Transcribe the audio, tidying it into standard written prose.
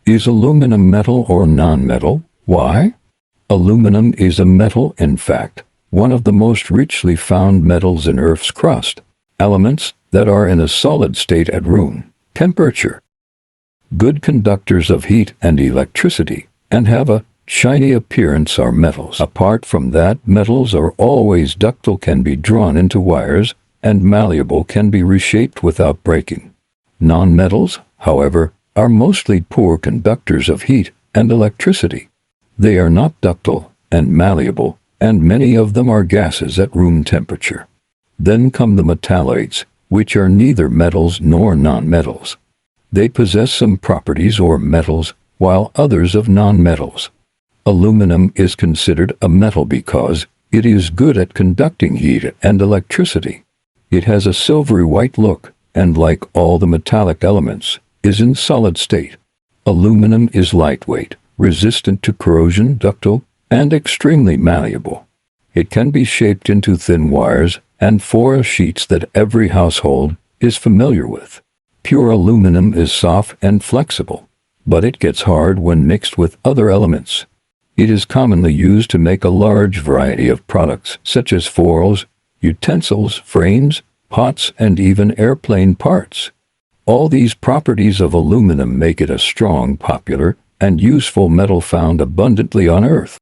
Is aluminum metal or non-metal? Why? Aluminum is a metal, in fact, one of the most richly found metals in Earth's crust, elements that are in a solid state at room temperature. Good conductors of heat and electricity, and have a shiny appearance are metals. Apart from that, metals are always ductile, can be drawn into wires, and malleable, can be reshaped without breaking. Non-metals, however, are mostly poor conductors of heat and electricity. They are not ductile and malleable, and many of them are gases at room temperature. Then come the metalloids, which are neither metals nor non-metals. They possess some properties or metals, while others of non-metals. Aluminum is considered a metal because it is good at conducting heat and electricity. It has a silvery-white look, and like all the metallic elements, is in solid state. Aluminum is lightweight, resistant to corrosion, ductile, and extremely malleable. It can be shaped into thin wires and foil sheets that every household is familiar with. Pure aluminum is soft and flexible, but it gets hard when mixed with other elements. It is commonly used to make a large variety of products such as foils, utensils, frames, pots, and even airplane parts. All these properties of aluminum make it a strong, popular, and useful metal found abundantly on Earth.